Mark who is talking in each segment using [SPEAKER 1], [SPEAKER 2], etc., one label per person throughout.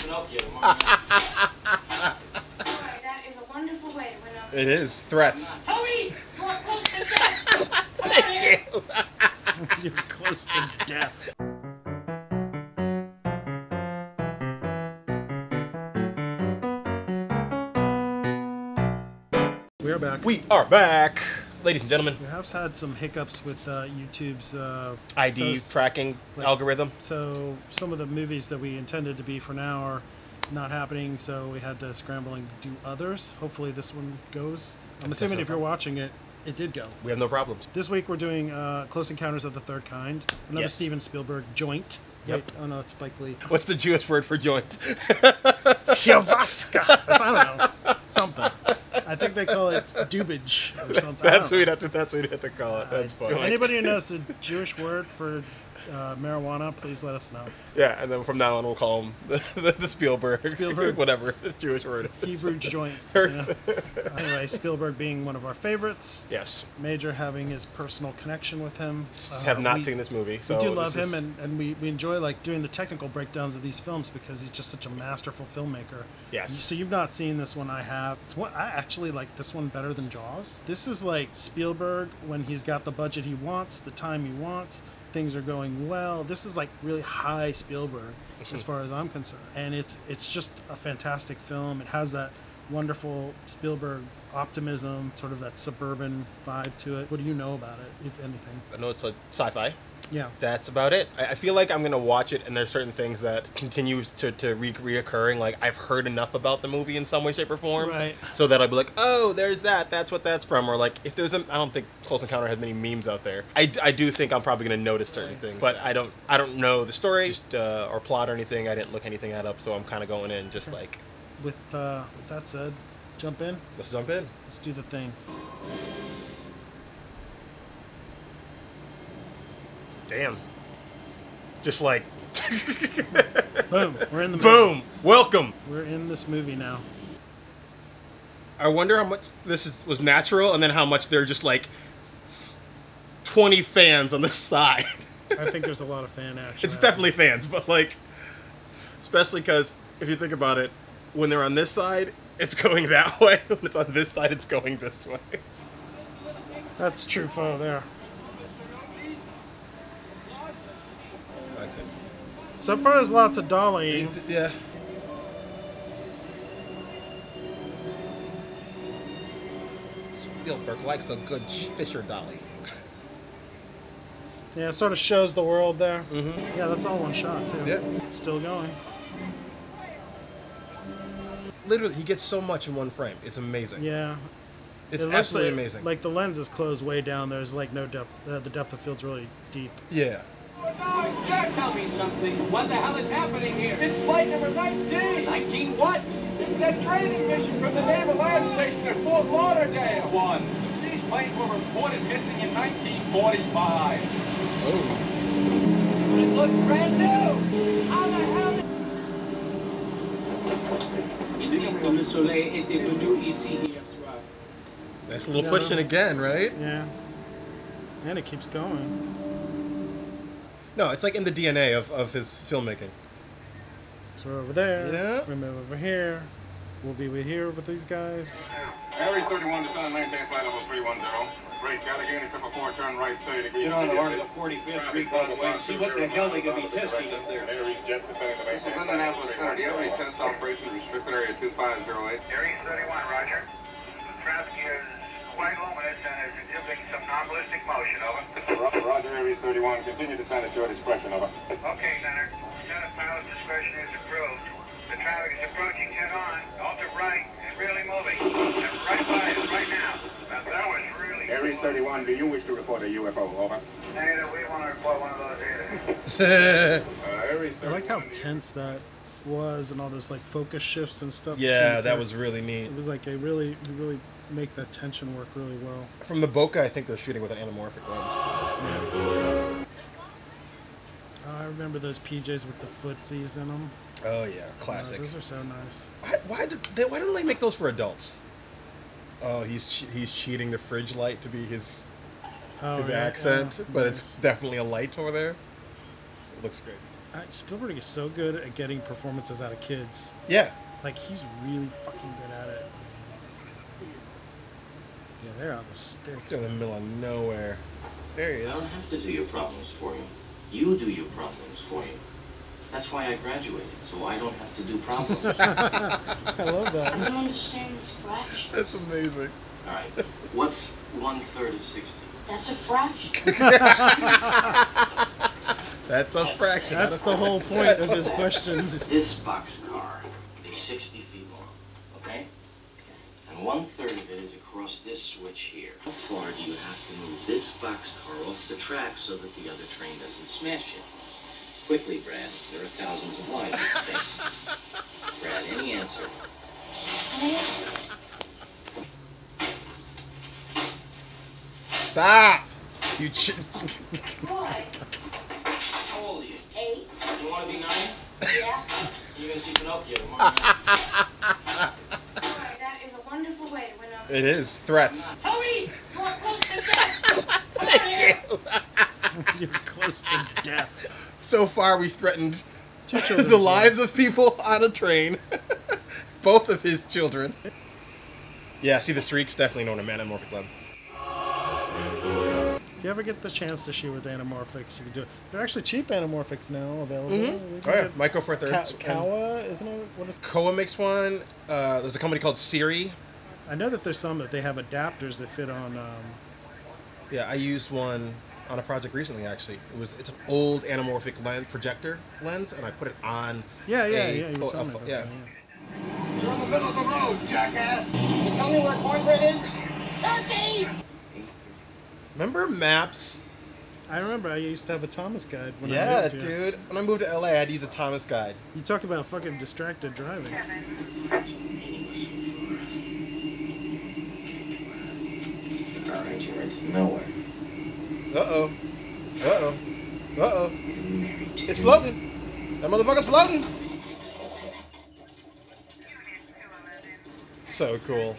[SPEAKER 1] Pinocchio tomorrow.
[SPEAKER 2] That is a wonderful way to win up.
[SPEAKER 3] It is. Threats.
[SPEAKER 1] Hurry! You're close to death!
[SPEAKER 3] Thank you.
[SPEAKER 4] You're close to death. We are back.
[SPEAKER 3] We are back, ladies and gentlemen.
[SPEAKER 4] We have had some hiccups with YouTube's
[SPEAKER 3] ID tracking algorithm.
[SPEAKER 4] So some of the movies that we intended to be for now are not happening, so we had to scramble and do others. Hopefully this one goes. I'm assuming if you're watching it, it did go.
[SPEAKER 3] We have no problems.
[SPEAKER 4] This week we're doing Close Encounters of the Third Kind, another
[SPEAKER 3] Yes.
[SPEAKER 4] Steven Spielberg joint.
[SPEAKER 3] Yep.
[SPEAKER 4] Wait, oh no, it's Spike Lee.
[SPEAKER 3] What's the Jewish word for joint?
[SPEAKER 4] Kielvaska. I don't know. Something. I think they call it dubage or something.
[SPEAKER 3] That's what we'd have to call it. That's funny.
[SPEAKER 4] Anybody who knows the Jewish word for marijuana, please let us know.
[SPEAKER 3] Yeah, and then from now on we'll call him the Spielberg, whatever, the Jewish word.
[SPEAKER 4] Hebrew joint. You know? Anyway, Spielberg being one of our favorites.
[SPEAKER 3] Yes.
[SPEAKER 4] Major having his personal connection with him.
[SPEAKER 3] Have not seen this movie, so
[SPEAKER 4] we do love him, and we enjoy like doing the technical breakdowns of these films because he's just such a masterful filmmaker.
[SPEAKER 3] Yes.
[SPEAKER 4] So you've not seen this one. I have. I actually like this one better than Jaws. This is like Spielberg when he's got the budget he wants, the time he wants. Things are going well. This is like really high Spielberg as far as I'm concerned, and it's just a fantastic film. It has that wonderful Spielberg optimism, sort of that suburban vibe to it. What do you know about it, if anything?
[SPEAKER 3] I know it's like sci-fi.
[SPEAKER 4] Yeah.
[SPEAKER 3] That's about it. I feel like I'm going to watch it, and there's certain things that continues to reoccurring. Like, I've heard enough about the movie in some way, shape, or form.
[SPEAKER 4] Right.
[SPEAKER 3] So that I'll be like, oh, there's that. That's what that's from. Or, like, if there's I don't think Close Encounter has many memes out there. I do think I'm probably going to notice certain things. But I don't know the story or plot or anything. I didn't look anything that up, so I'm kind of going in just like...
[SPEAKER 4] With that said, jump in.
[SPEAKER 3] Let's jump in.
[SPEAKER 4] Let's do the thing.
[SPEAKER 3] Damn. Just like...
[SPEAKER 4] Boom. We're in the movie.
[SPEAKER 3] Boom. Welcome.
[SPEAKER 4] We're in this movie now.
[SPEAKER 3] I wonder how much this was natural and then how much they're just like 20 fans on the side.
[SPEAKER 4] I think there's a lot of fan action.
[SPEAKER 3] It's definitely fans, but like, especially because if you think about it, when they're on this side, it's going that way. When it's on this side, it's going this way.
[SPEAKER 4] That's true photo there. So far, there's lots of dollying.
[SPEAKER 3] Yeah. Spielberg likes a good Fisher dolly.
[SPEAKER 4] Yeah, it sort of shows the world there.
[SPEAKER 3] Mm-hmm.
[SPEAKER 4] Yeah, that's all one shot, too.
[SPEAKER 3] Yeah.
[SPEAKER 4] Still going.
[SPEAKER 3] Literally, he gets so much in one frame. It's amazing.
[SPEAKER 4] Yeah.
[SPEAKER 3] It's absolutely amazing.
[SPEAKER 4] Like, the lens is closed way down. There's, like, no depth. The depth of field's really deep.
[SPEAKER 3] Yeah.
[SPEAKER 1] Jack, tell me something. What the hell is happening here? It's flight number 19. 19 what? It's that training mission from the Naval Air Station at Fort Lauderdale. These planes were reported missing in 1945.
[SPEAKER 3] Oh.
[SPEAKER 1] But it looks brand new. How the hell? Il dit que le soleil était venu ici hier soir.
[SPEAKER 3] Nice little pushing again, right?
[SPEAKER 4] Yeah. And it keeps going.
[SPEAKER 3] No, it's like in the DNA of his filmmaking.
[SPEAKER 4] So we're over there.
[SPEAKER 3] Yeah.
[SPEAKER 4] We're move over here. We'll be here with these guys.
[SPEAKER 5] Aries 31 descend and maintain flight level 310. Break Allegheny 444, turn right 30 degrees.
[SPEAKER 1] Get on the horn of the 45th Street, by the way, and see what the hell they could be testing up there.
[SPEAKER 5] Aries jet descending to
[SPEAKER 6] This is Indianapolis Center. Do you have any test operations restricted area 2508?
[SPEAKER 7] Aries 31, roger. Traffic is quite luminous and is exhibiting some non-ballistic motion, over.
[SPEAKER 5] Roger, Aries 31. Continue descent at your discretion, over.
[SPEAKER 7] Okay, Center. Center pilot's discretion is approved. The traffic is approaching head-on, alter right, and really moving. And right by us right now. Now, that was really
[SPEAKER 5] Aries 31, do you wish to report a UFO, over?
[SPEAKER 7] Negative, we want to report one of those either.
[SPEAKER 5] Aries 31.
[SPEAKER 4] I like how tense that was and all those like focus shifts and stuff.
[SPEAKER 3] Yeah, that was really neat.
[SPEAKER 4] It was like you really make that tension work really well.
[SPEAKER 3] From the bokeh, I think they're shooting with an anamorphic lens too.
[SPEAKER 4] I remember those PJs with the footsies in them.
[SPEAKER 3] Oh yeah, classic.
[SPEAKER 4] Those are so nice.
[SPEAKER 3] Why don't they make those for adults? Oh, he's cheating the fridge light to be his accent, but
[SPEAKER 4] nice.
[SPEAKER 3] it's definitely a light over there. It looks great.
[SPEAKER 4] Spielberg is so good at getting performances out of kids.
[SPEAKER 3] Yeah.
[SPEAKER 4] Like, he's really fucking good at it. Yeah, they're on the sticks.
[SPEAKER 3] In the middle of nowhere. There he
[SPEAKER 8] I
[SPEAKER 3] is.
[SPEAKER 8] don't have to do your problems for you. You do your problems for you. That's why I graduated, so I don't have to do problems.
[SPEAKER 4] I love
[SPEAKER 2] I
[SPEAKER 4] that.
[SPEAKER 2] don't understand this fraction.
[SPEAKER 3] That's amazing.
[SPEAKER 8] All right. What's 1/3 of 60?
[SPEAKER 2] That's a fraction.
[SPEAKER 3] That's a fraction.
[SPEAKER 4] That's the whole point of his questions.
[SPEAKER 8] This boxcar is 60 feet long, okay? And 1/3 of it is across this switch here. How far do you have to move this boxcar off the track so that the other train doesn't smash it? Quickly, Brad. There are thousands of lives at stake. Brad, any answer?
[SPEAKER 3] Stop! You
[SPEAKER 2] Why?
[SPEAKER 8] How old are you?
[SPEAKER 2] 8.
[SPEAKER 8] You want to be 9?
[SPEAKER 2] Yeah.
[SPEAKER 8] You're going to see Pinocchio tomorrow.
[SPEAKER 2] Boy, that is a wonderful way to win over.
[SPEAKER 3] It is. Threats.
[SPEAKER 2] Toby, you are close to death. Come on here.
[SPEAKER 4] You're close to death.
[SPEAKER 3] So far, we've threatened
[SPEAKER 4] Two children.
[SPEAKER 3] the lives of people on a train. Both of his children. Yeah, see the streaks? Definitely known an anamorphic lens.
[SPEAKER 4] If you ever get the chance to shoot with anamorphics, you can do it. They're actually cheap anamorphics now available.
[SPEAKER 3] Mm-hmm.
[SPEAKER 4] You
[SPEAKER 3] Oh,
[SPEAKER 4] can
[SPEAKER 3] yeah.
[SPEAKER 4] get
[SPEAKER 3] Micro Four Thirds.
[SPEAKER 4] Kawa, isn't it? What is?
[SPEAKER 3] Koa makes one. There's a company called Siri.
[SPEAKER 4] I know that there's some that they have adapters that fit on.
[SPEAKER 3] Yeah, I used one on a project recently. Actually, it's an old anamorphic lens projector lens, and I put it on.
[SPEAKER 4] Yeah. You were
[SPEAKER 3] yeah.
[SPEAKER 4] telling me about that,
[SPEAKER 5] You're in the middle of the road, jackass!
[SPEAKER 1] Tell me where cornbread is? Turkey!
[SPEAKER 3] Remember maps?
[SPEAKER 4] I remember I used to have a Thomas guide when I
[SPEAKER 3] Yeah,
[SPEAKER 4] moved here.
[SPEAKER 3] dude. When I moved to LA, I had to use a Thomas guide.
[SPEAKER 4] You talk about fucking distracted driving.
[SPEAKER 8] It's all right, you're into nowhere.
[SPEAKER 3] Uh-oh. Uh-oh. Uh-oh. It's floating. That motherfucker's floating. So cool.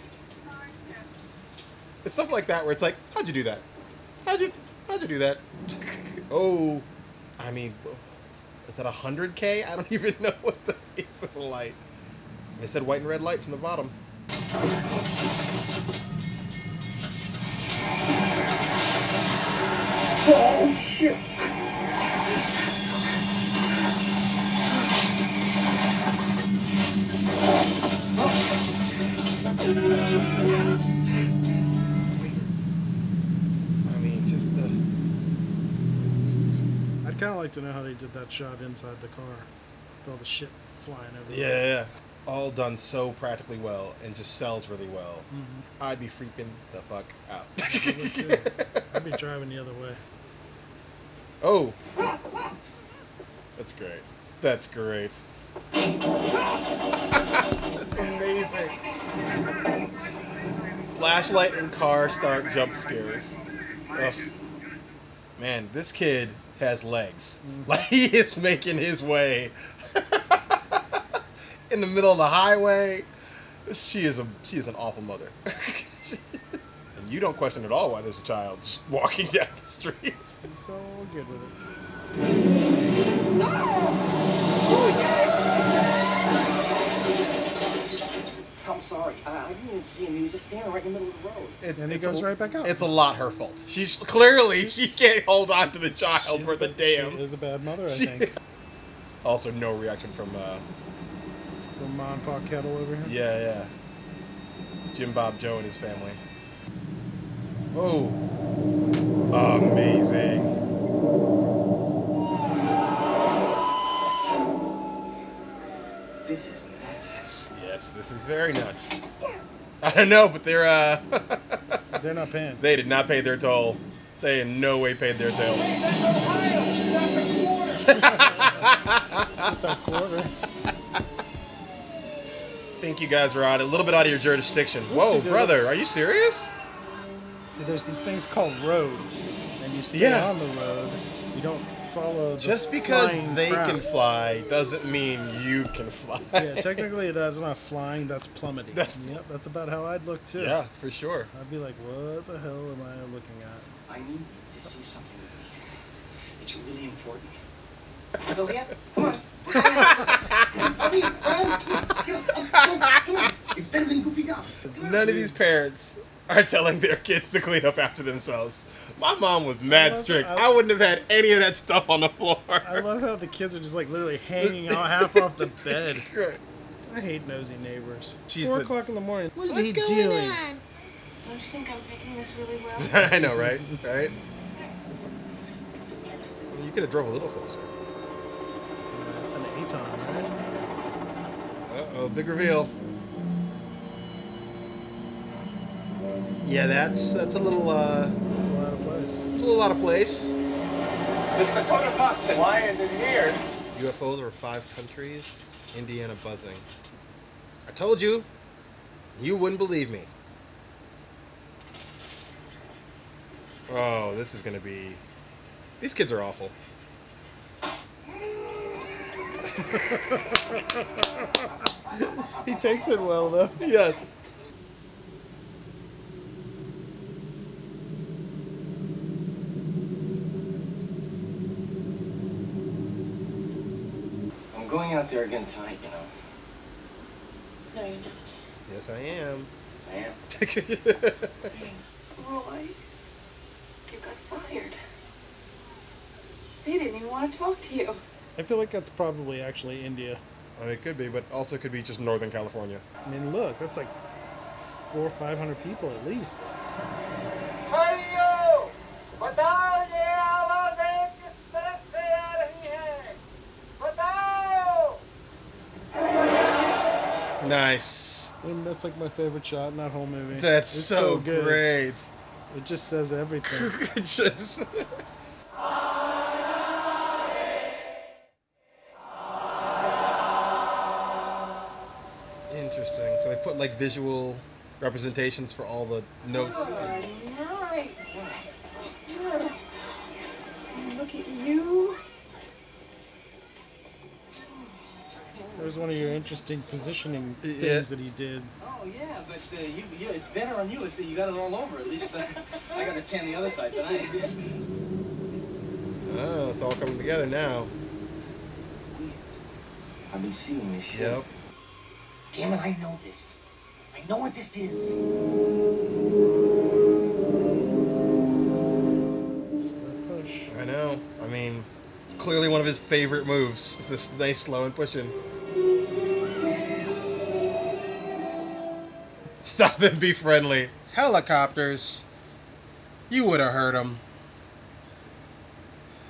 [SPEAKER 3] It's stuff like that where it's like, how'd you do that? How'd you do that? Oh, I mean, is that 100K? I don't even know what the is this light. They said white and red light from the bottom.
[SPEAKER 1] Oh, shit!
[SPEAKER 3] I mean, just the...
[SPEAKER 4] I'd kind of like to know how they did that shot inside the car. With all the shit flying everywhere.
[SPEAKER 3] Yeah. All done so practically well and just sells really well.
[SPEAKER 4] Mm-hmm.
[SPEAKER 3] I'd be freaking the fuck out.
[SPEAKER 4] I would too. I'd be driving the other way.
[SPEAKER 3] Oh. That's great. That's great. That's amazing. Flashlight and car start jump scares. Ugh. Man, this kid has legs. Like, he is making his way in the middle of the highway. She is an awful mother. And you don't question at all why there's a child just walking down the street.
[SPEAKER 4] He's so good with it.
[SPEAKER 1] I'm sorry. I didn't see him. He was just standing right in the middle of the road.
[SPEAKER 4] And he goes right back out.
[SPEAKER 3] It's a lot her fault. She's clearly, she can't hold on to the child
[SPEAKER 4] She's
[SPEAKER 3] for the damn.
[SPEAKER 4] She is a bad mother, I think.
[SPEAKER 3] Also, no reaction from,
[SPEAKER 4] From Ma and Pa Kettle over here.
[SPEAKER 3] yeah. Jim Bob Joe and his family. Oh. Amazing.
[SPEAKER 8] This is nuts.
[SPEAKER 3] Yes, this is very nuts. I don't know, but they're,
[SPEAKER 4] They're not paying.
[SPEAKER 3] they did not pay their toll. They in no way paid their toll.
[SPEAKER 1] Hey, that's Ohio! That's a quarter!
[SPEAKER 4] Just a quarter.
[SPEAKER 3] Think you guys are a little bit out of your jurisdiction. Whoa,
[SPEAKER 4] dude.
[SPEAKER 3] brother, are you serious?
[SPEAKER 4] See, there's these things called roads, and you stay
[SPEAKER 3] Yeah.
[SPEAKER 4] on the road. You don't follow the
[SPEAKER 3] Just because
[SPEAKER 4] flying
[SPEAKER 3] they can
[SPEAKER 4] craft.
[SPEAKER 3] fly doesn't mean you can fly.
[SPEAKER 4] Yeah, technically that's not flying, that's plummeting.
[SPEAKER 3] That-
[SPEAKER 4] Yep, that's about how I'd look too.
[SPEAKER 3] Yeah, for sure.
[SPEAKER 4] I'd be like, what the hell am I looking at?
[SPEAKER 8] I need to see something. It's really important.
[SPEAKER 2] Still here? Come on. It's better than goofy guff.
[SPEAKER 3] None of these parents are telling their kids to clean up after themselves. My mom was mad strict. I wouldn't have had any of that stuff on the floor.
[SPEAKER 4] I love how the kids are just like literally hanging out half off the bed.
[SPEAKER 3] Right.
[SPEAKER 4] I hate nosy neighbors.
[SPEAKER 3] She's
[SPEAKER 4] 4
[SPEAKER 3] the-
[SPEAKER 4] o'clock in the morning. What
[SPEAKER 2] What's
[SPEAKER 4] are they
[SPEAKER 2] going
[SPEAKER 4] doing?
[SPEAKER 2] on?
[SPEAKER 9] Don't you think I'm taking this really well?
[SPEAKER 3] I know, right? Right? You could have drove a little closer.
[SPEAKER 4] That's an Aton, right?
[SPEAKER 3] Uh-oh, big reveal. Yeah, that's a little
[SPEAKER 4] That's a lot of place.
[SPEAKER 3] a little out of place.
[SPEAKER 1] It's Dakota Fox, and why is it here?
[SPEAKER 3] UFOs over 5 countries. Indiana buzzing. I told you. You wouldn't believe me. Oh, this is gonna be. These kids are awful.
[SPEAKER 4] He takes it well, though.
[SPEAKER 3] Yes.
[SPEAKER 8] I'm going out there again tonight, you know.
[SPEAKER 9] No, you're not.
[SPEAKER 3] Yes, I am.
[SPEAKER 8] Sam.
[SPEAKER 9] Roy, you got fired. They didn't even want to talk to you.
[SPEAKER 4] I feel like that's probably actually India.
[SPEAKER 3] I mean, it could be, but also could be just Northern California.
[SPEAKER 4] I mean, look, that's like 400 or 500 people at least.
[SPEAKER 3] Nice.
[SPEAKER 4] And that's like my favorite shot in that whole movie.
[SPEAKER 3] That's
[SPEAKER 4] It's
[SPEAKER 3] so
[SPEAKER 4] good.
[SPEAKER 3] great.
[SPEAKER 4] It just says everything.
[SPEAKER 3] Just. Interesting. So they put like visual representations for all the notes.
[SPEAKER 9] Right. Look at you.
[SPEAKER 4] There's one of your interesting positioning things
[SPEAKER 3] Yeah.
[SPEAKER 4] that he did.
[SPEAKER 10] Oh, yeah, but it's better on you. You got it all over. At least I got to tan the other side tonight.
[SPEAKER 3] Oh, it's all coming together now.
[SPEAKER 8] I've been seeing this shit.
[SPEAKER 3] Yep.
[SPEAKER 2] Damn it, I know this. I know what this is.
[SPEAKER 4] Slow push.
[SPEAKER 3] I know. I mean, clearly one of his favorite moves is this nice slow and pushing. Stop and be friendly. Helicopters. You would have heard them.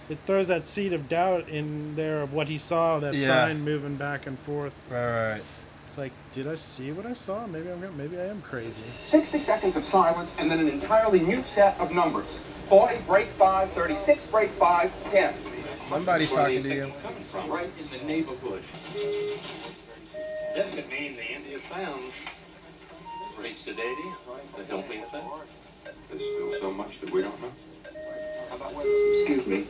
[SPEAKER 4] It throws that seed of doubt in there of what he saw, that
[SPEAKER 3] Yeah.
[SPEAKER 4] sign moving back and forth.
[SPEAKER 3] Right.
[SPEAKER 4] It's like, did I see what I saw? Maybe I am crazy.
[SPEAKER 1] 60 seconds of silence and then an entirely new set of numbers. 40, break 5, 36, break 5, 10.
[SPEAKER 3] Somebody's talking to you.
[SPEAKER 1] Comes from right in the neighborhood.
[SPEAKER 5] That's the name the Indians found. Reached the deity. That don't mean a thing. There's still so much that we don't know.
[SPEAKER 8] Excuse me.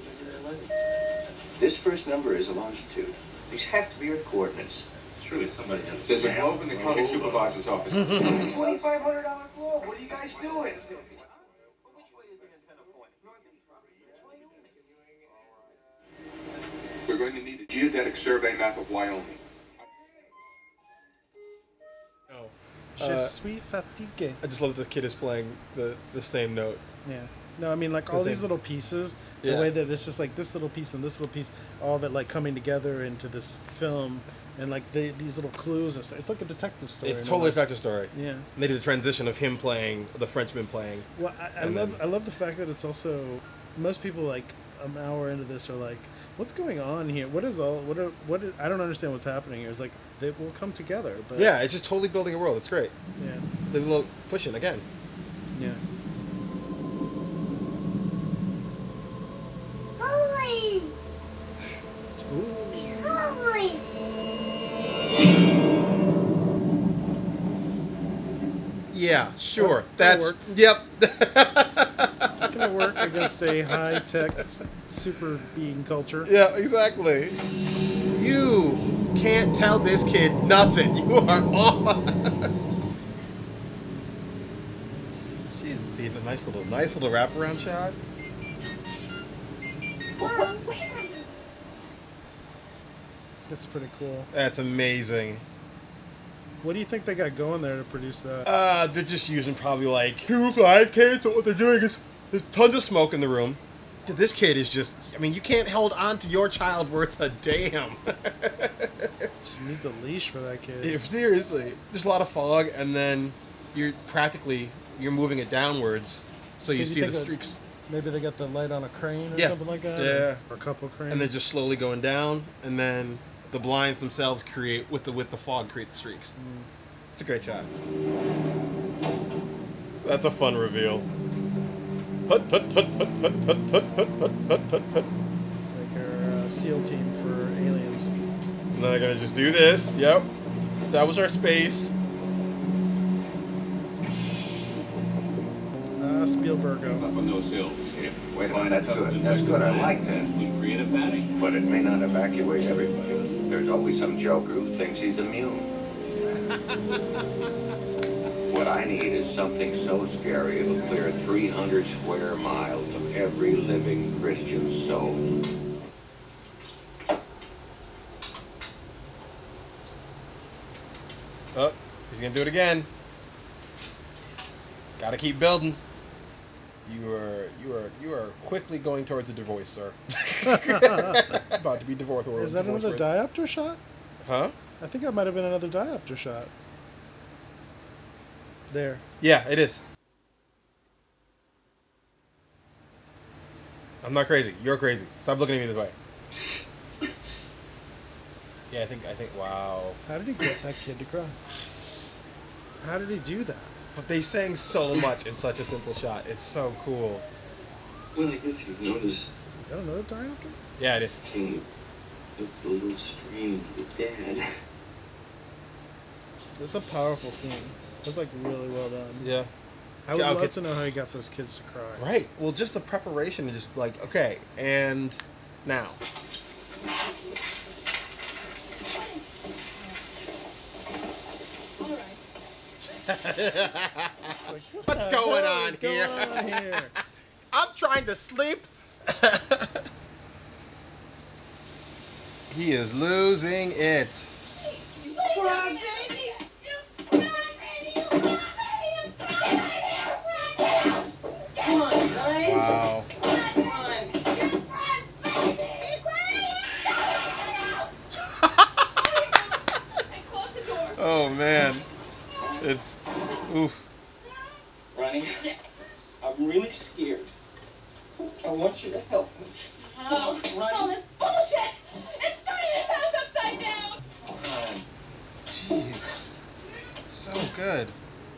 [SPEAKER 8] This first number is a longitude. These have to be Earth coordinates.
[SPEAKER 5] Surely somebody has.
[SPEAKER 6] There's a globe in the county supervisor's office.
[SPEAKER 7] $2,500 globe. What are you guys doing?
[SPEAKER 6] We're going to need a geodetic survey map of Wyoming.
[SPEAKER 3] Oh.
[SPEAKER 4] Je suis fatigué.
[SPEAKER 3] I just love that the kid is playing the same note.
[SPEAKER 4] Yeah. No, I mean, like all these little pieces, the
[SPEAKER 3] Yeah.
[SPEAKER 4] way that it's just like this little piece and this little piece, all of it like coming together into this film, and like these little clues and stuff. It's like a detective story.
[SPEAKER 3] It's
[SPEAKER 4] in a
[SPEAKER 3] totally a
[SPEAKER 4] way.
[SPEAKER 3] detective story.
[SPEAKER 4] Yeah.
[SPEAKER 3] And they did the transition of him playing, the Frenchman playing.
[SPEAKER 4] Well, I
[SPEAKER 3] And
[SPEAKER 4] love
[SPEAKER 3] then-
[SPEAKER 4] I love the fact that it's also, most people like an hour into this are like, what's going on here? What is I don't understand what's happening here. It's like they will come together, but
[SPEAKER 3] Yeah, it's just totally building a world. It's great.
[SPEAKER 4] yeah,
[SPEAKER 3] The little pushing again.
[SPEAKER 4] yeah.
[SPEAKER 2] Holy! Holy!
[SPEAKER 3] Yeah, sure.
[SPEAKER 4] That'll
[SPEAKER 3] That's
[SPEAKER 4] work.
[SPEAKER 3] Yep.
[SPEAKER 4] It's gonna work against a high-tech super being culture.
[SPEAKER 3] Yeah, exactly. You can't tell this kid nothing. You are all. See the nice little wraparound shot.
[SPEAKER 4] That's pretty cool.
[SPEAKER 3] That's amazing.
[SPEAKER 4] What do you think they got going there to produce that?
[SPEAKER 3] They're just using probably like 2 5Ks, but what they're doing is there's tons of smoke in the room. This kid is just, I mean, you can't hold on to your child worth a damn.
[SPEAKER 4] She needs a leash for that kid.
[SPEAKER 3] If seriously, there's a lot of fog, and then you're moving it downwards, so you see the streaks.
[SPEAKER 4] Maybe they got the light on a crane or
[SPEAKER 3] Yeah.
[SPEAKER 4] something like that?
[SPEAKER 3] Yeah.
[SPEAKER 4] Or a couple cranes?
[SPEAKER 3] And they're just slowly going down, and then the blinds themselves create, with the fog, create the streaks. It's a great shot. That's a fun reveal. Hut, hut, hut, hut, hut, hut, hut, hut, hut, hut, hut.
[SPEAKER 4] It's like our SEAL team for aliens.
[SPEAKER 3] And then they're gonna just do this. Yep. Establish our space.
[SPEAKER 4] Spielberg.
[SPEAKER 5] Up on those hills.
[SPEAKER 6] Yeah. Wait a minute, that's good. That's good. I like that.
[SPEAKER 5] We create a panic.
[SPEAKER 6] But it may not evacuate everybody. There's always some joker who thinks he's immune. What I need is something so scary it'll clear 300 square miles of every living Christian soul.
[SPEAKER 3] Oh, he's gonna do it again. Gotta keep building. You are quickly going towards a divorce, sir. About to be divorced.
[SPEAKER 4] Is that another diopter shot?
[SPEAKER 3] Huh?
[SPEAKER 4] I think that might have been another diopter shot. There.
[SPEAKER 3] Yeah, it is. I'm not crazy. You're crazy. Stop looking at me this way. Yeah, I think. Wow.
[SPEAKER 4] How did he get that kid to cry? How did he do that?
[SPEAKER 3] But they sang so much in such a simple shot. It's so cool.
[SPEAKER 8] Well, I guess you've noticed.
[SPEAKER 4] Is that another diopter?
[SPEAKER 3] Yeah, it is.
[SPEAKER 8] King of the little stream with Dad.
[SPEAKER 4] That's a powerful scene. That's like really well done.
[SPEAKER 3] Yeah.
[SPEAKER 4] I would love to know how he got those kids to cry.
[SPEAKER 3] Right. Well, just the preparation and just like, okay, and now. What's going on here? I'm trying to sleep. He is losing it.
[SPEAKER 2] Come on, guys.
[SPEAKER 3] Wow.
[SPEAKER 2] Come on. Close the door.
[SPEAKER 3] Oh man. It's oof.
[SPEAKER 8] Ronnie?
[SPEAKER 2] Yes.
[SPEAKER 8] I'm really scared. I want you to help me.
[SPEAKER 2] Oh, all this bullshit! It's turning this house upside down!
[SPEAKER 3] Jeez. So good.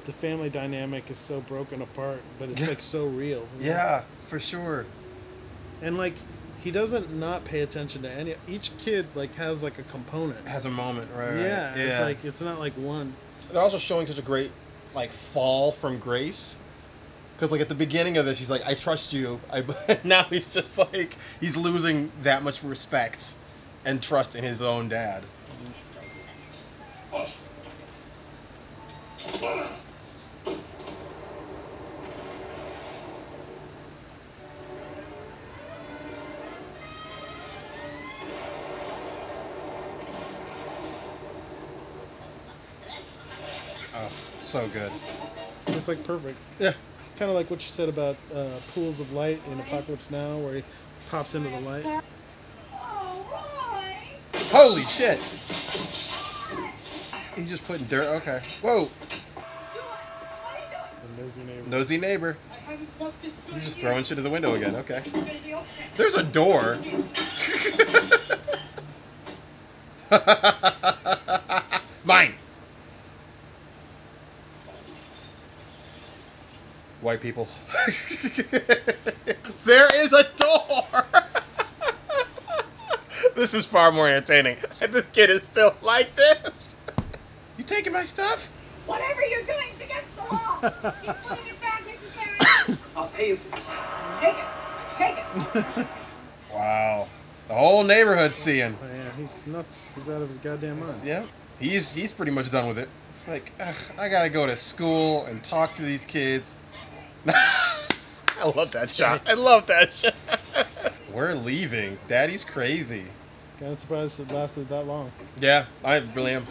[SPEAKER 4] The family dynamic is so broken apart, but it's like so real.
[SPEAKER 3] Yeah, for sure.
[SPEAKER 4] And like he doesn't not pay attention to any. Each kid like has like a component.
[SPEAKER 3] Has a moment, right?
[SPEAKER 4] Yeah. It's like it's not like one.
[SPEAKER 3] They're also showing such a great like fall from grace. Because like at the beginning of this, he's like, "I trust you." Now he's just like he's losing that much respect and trust in his own dad. Oh, so good.
[SPEAKER 4] It's like perfect.
[SPEAKER 3] Yeah.
[SPEAKER 4] Kind of like what you said about pools of light in Apocalypse Now, where he pops into the light.
[SPEAKER 3] Holy shit! He's just putting dirt. Okay. Whoa.
[SPEAKER 4] The nosy neighbor.
[SPEAKER 3] Nosy neighbor. He's just throwing shit in the window again. Okay. There's a door. Mine. White people. There is a door. This is far more entertaining. This kid is still like this. You taking my stuff?
[SPEAKER 2] Whatever you're doing is against the law! Keep putting it back, Mrs. Barry!
[SPEAKER 8] I'll pay you for this.
[SPEAKER 2] Take it! Take it!
[SPEAKER 3] Wow. The whole neighborhood's seeing.
[SPEAKER 4] Oh, yeah, he's nuts. He's out of his goddamn mind.
[SPEAKER 3] Yeah. He's pretty much done with it. It's like, ugh, I gotta go to school and talk to these kids. I love that shot. I love that shot. We're leaving. Daddy's crazy.
[SPEAKER 4] Kind of surprised it lasted that long.
[SPEAKER 3] Yeah, I really am.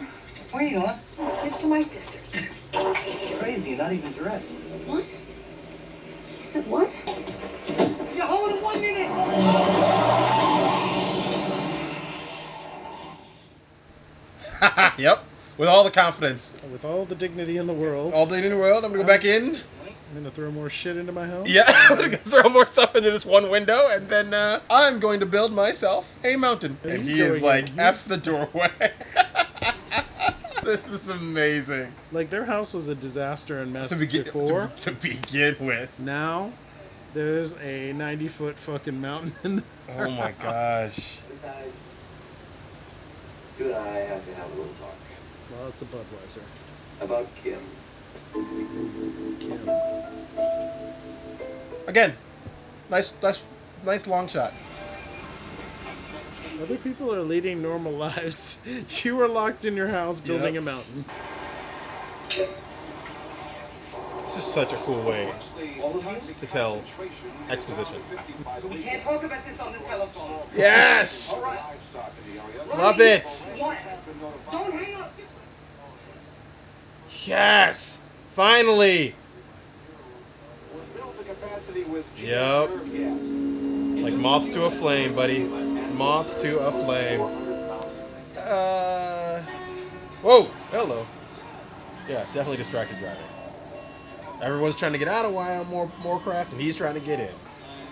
[SPEAKER 10] Where are you going?
[SPEAKER 9] It's to my sister's.
[SPEAKER 10] It's crazy, you're not even dressed.
[SPEAKER 9] What? He said what?
[SPEAKER 10] You hold it 1 minute!
[SPEAKER 3] Yep, with all the confidence.
[SPEAKER 4] With all the dignity in the world.
[SPEAKER 3] All day in the world, I'm gonna go back in.
[SPEAKER 4] I'm gonna throw more shit into my house.
[SPEAKER 3] Yeah, I'm gonna throw more stuff into this one window, and then I'm going to build myself a mountain. And he is like, F the doorway. This is amazing.
[SPEAKER 4] Like, their house was a disaster and mess
[SPEAKER 3] before. To begin with.
[SPEAKER 4] Now, there's a 90-foot fucking mountain in the
[SPEAKER 3] Oh my gosh.
[SPEAKER 6] You and I have to have a little talk.
[SPEAKER 4] Well, it's a Budweiser.
[SPEAKER 6] About Kim.
[SPEAKER 4] Kim.
[SPEAKER 3] Again, nice long shot.
[SPEAKER 4] Other people are leading normal lives. You are locked in your house building a mountain.
[SPEAKER 3] This is such a cool way to tell exposition.
[SPEAKER 10] We can't talk about this on the telephone.
[SPEAKER 3] Yes!
[SPEAKER 10] All right.
[SPEAKER 3] Love it!
[SPEAKER 10] What? Don't hang up.
[SPEAKER 3] Yes! Finally! Yep. Like moths to a flame, buddy. Moths to a flame. Whoa! Hello. Yeah, definitely distracted driving. Everyone's trying to get out of Warcraft, and he's trying to get in.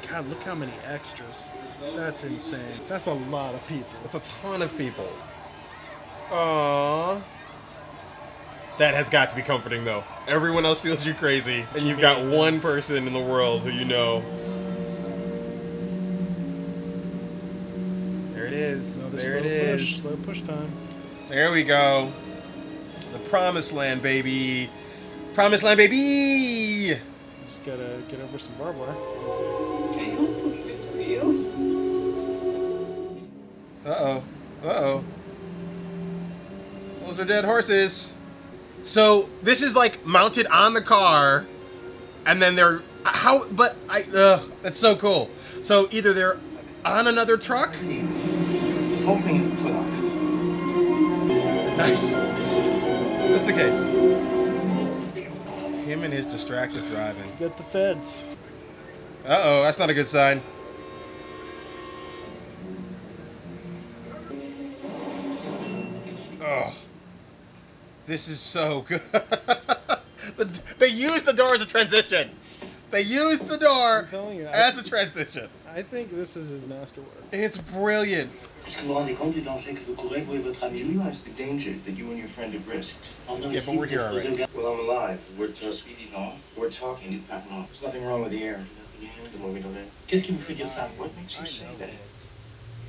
[SPEAKER 4] God, look how many extras. That's insane. That's a lot of people.
[SPEAKER 3] That's a ton of people. Aww. That has got to be comforting, though. Everyone else feels you crazy, and you've got one person in the world who you know. There it is. There it is.
[SPEAKER 4] Slow push time.
[SPEAKER 3] There we go. The promised land, baby. Promised land, baby.
[SPEAKER 4] Just gotta get over some barbed wire.
[SPEAKER 9] I don't believe it's real.
[SPEAKER 3] Uh-oh. Uh-oh. Those are dead horses. So this is like mounted on the car, and then they're that's so cool. So either they're on another truck.
[SPEAKER 8] This whole thing is a put on.
[SPEAKER 3] Nice. That's the case. Him and his distracted driving.
[SPEAKER 4] Get the feds.
[SPEAKER 3] Uh-oh, that's not a good sign. Oh. This is so good. They used the door as a transition. They used the door as a transition.
[SPEAKER 4] I think this is his masterwork.
[SPEAKER 3] It's brilliant.
[SPEAKER 8] Do you realize the danger that you and your friend have risked?
[SPEAKER 3] Yeah, but we're here already.
[SPEAKER 8] Well, I'm alive. We're talking. There's nothing wrong with the air.
[SPEAKER 10] Qu'est-ce qui vous fait dire ça?
[SPEAKER 8] What makes you say that?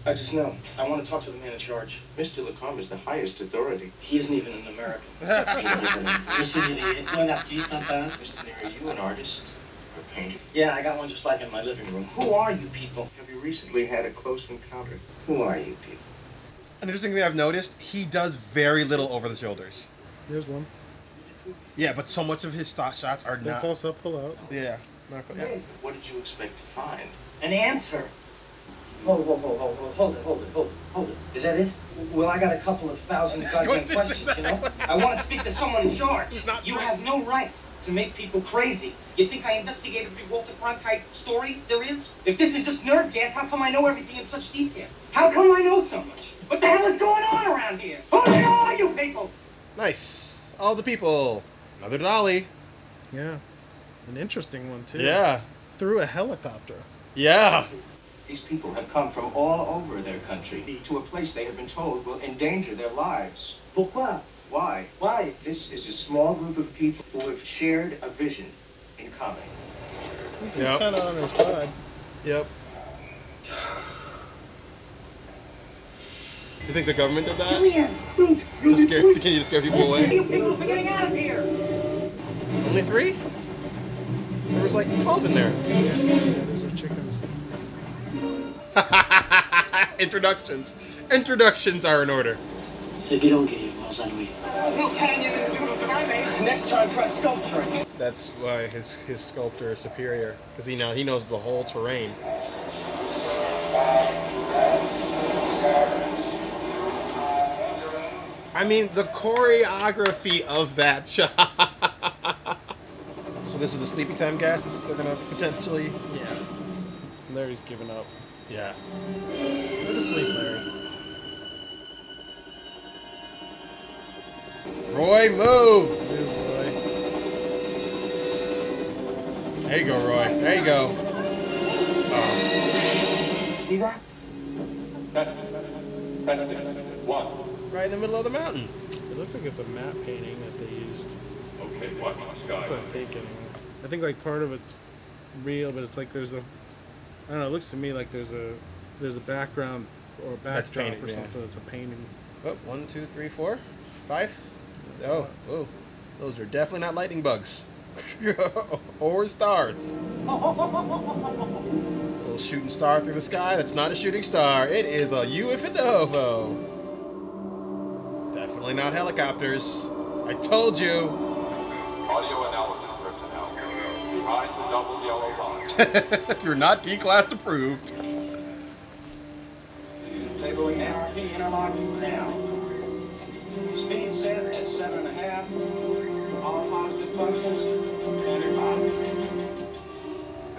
[SPEAKER 8] I just know. I want to talk to the man in charge. Mr. Lacombe is the highest authority. He isn't even an American.
[SPEAKER 10] Monsieur Leary, êtes-vous un artiste, un peintre?
[SPEAKER 8] Mr. Leary, are you an artist? Or a painter?
[SPEAKER 10] Yeah, I got one just like in my living room. Who are you people?
[SPEAKER 8] Have you recently had a close encounter? Who are you people?
[SPEAKER 3] An interesting thing I've noticed, he does very little over the shoulders.
[SPEAKER 4] Here's one.
[SPEAKER 3] Yeah, but so much of his shots are not.
[SPEAKER 4] That's also pull out.
[SPEAKER 3] Yeah. Not quite. Yeah.
[SPEAKER 8] What did you expect to find?
[SPEAKER 10] An answer. Hold it. Is that it? Well, I got a couple of thousand goddamn questions, you know? I want to speak to someone in charge. You have no right to make people crazy. You think I investigated every Walter Cronkite story there is? If this is just nerd gas, how come I know everything in such detail? How come I know so much? What the hell is going on around here? Who the hell are you people?
[SPEAKER 3] Nice. All the people. Another dolly.
[SPEAKER 4] Yeah. An interesting one, too.
[SPEAKER 3] Yeah.
[SPEAKER 4] Through a helicopter.
[SPEAKER 3] Yeah.
[SPEAKER 8] These people have come from all over their country to a place they have been told will endanger their lives.
[SPEAKER 10] Pourquoi?
[SPEAKER 8] Why?
[SPEAKER 10] Why?
[SPEAKER 8] This is a small group of people who have shared a vision in common.
[SPEAKER 4] This is kind of on their side.
[SPEAKER 3] Yep. You think the government did that?
[SPEAKER 10] Julian!
[SPEAKER 3] To continue to scare people away?
[SPEAKER 10] You people are getting out of here!
[SPEAKER 3] Only 3? There was like 12 in there.
[SPEAKER 4] Yeah, those are chickens.
[SPEAKER 3] Introductions. Introductions are in order.
[SPEAKER 10] C'est bilingue, Louis. No canyon in the noodles that I made. Next time, try sculpturing.
[SPEAKER 3] That's why his sculptor is superior, because he knows the whole terrain. I mean, the choreography of that shot. So this is the sleepy time gas that they're gonna potentially.
[SPEAKER 4] Yeah. Larry's giving up.
[SPEAKER 3] Yeah.
[SPEAKER 4] Go to sleep, Larry.
[SPEAKER 3] Roy, move!
[SPEAKER 4] Move, Roy.
[SPEAKER 3] There you go, Roy. There you go. Oh.
[SPEAKER 10] See that?
[SPEAKER 5] That's it. One.
[SPEAKER 3] Right in the middle of the mountain.
[SPEAKER 4] It looks like it's a matte painting that they used.
[SPEAKER 5] Okay, watch my
[SPEAKER 4] That's
[SPEAKER 5] sky.
[SPEAKER 4] what I'm thinking. I think like part of it's real, but it's like there's a, I don't know. It looks to me like there's a background or a
[SPEAKER 3] That's
[SPEAKER 4] backdrop
[SPEAKER 3] painted,
[SPEAKER 4] or
[SPEAKER 3] yeah.
[SPEAKER 4] something. It's a painting.
[SPEAKER 3] Oh, 1, 2, 3, 4, 5. Oh, oh, those are definitely not lightning bugs. Or stars. A little shooting star through the sky. That's not a shooting star. It is a UFO. Definitely not helicopters. I told you.
[SPEAKER 5] Audio analysis personnel. Behind the double yellow line.
[SPEAKER 3] You're not D-class approved.
[SPEAKER 10] Tabling ARP interlock now. Speed set at 7.5. All positive functions. Standard by.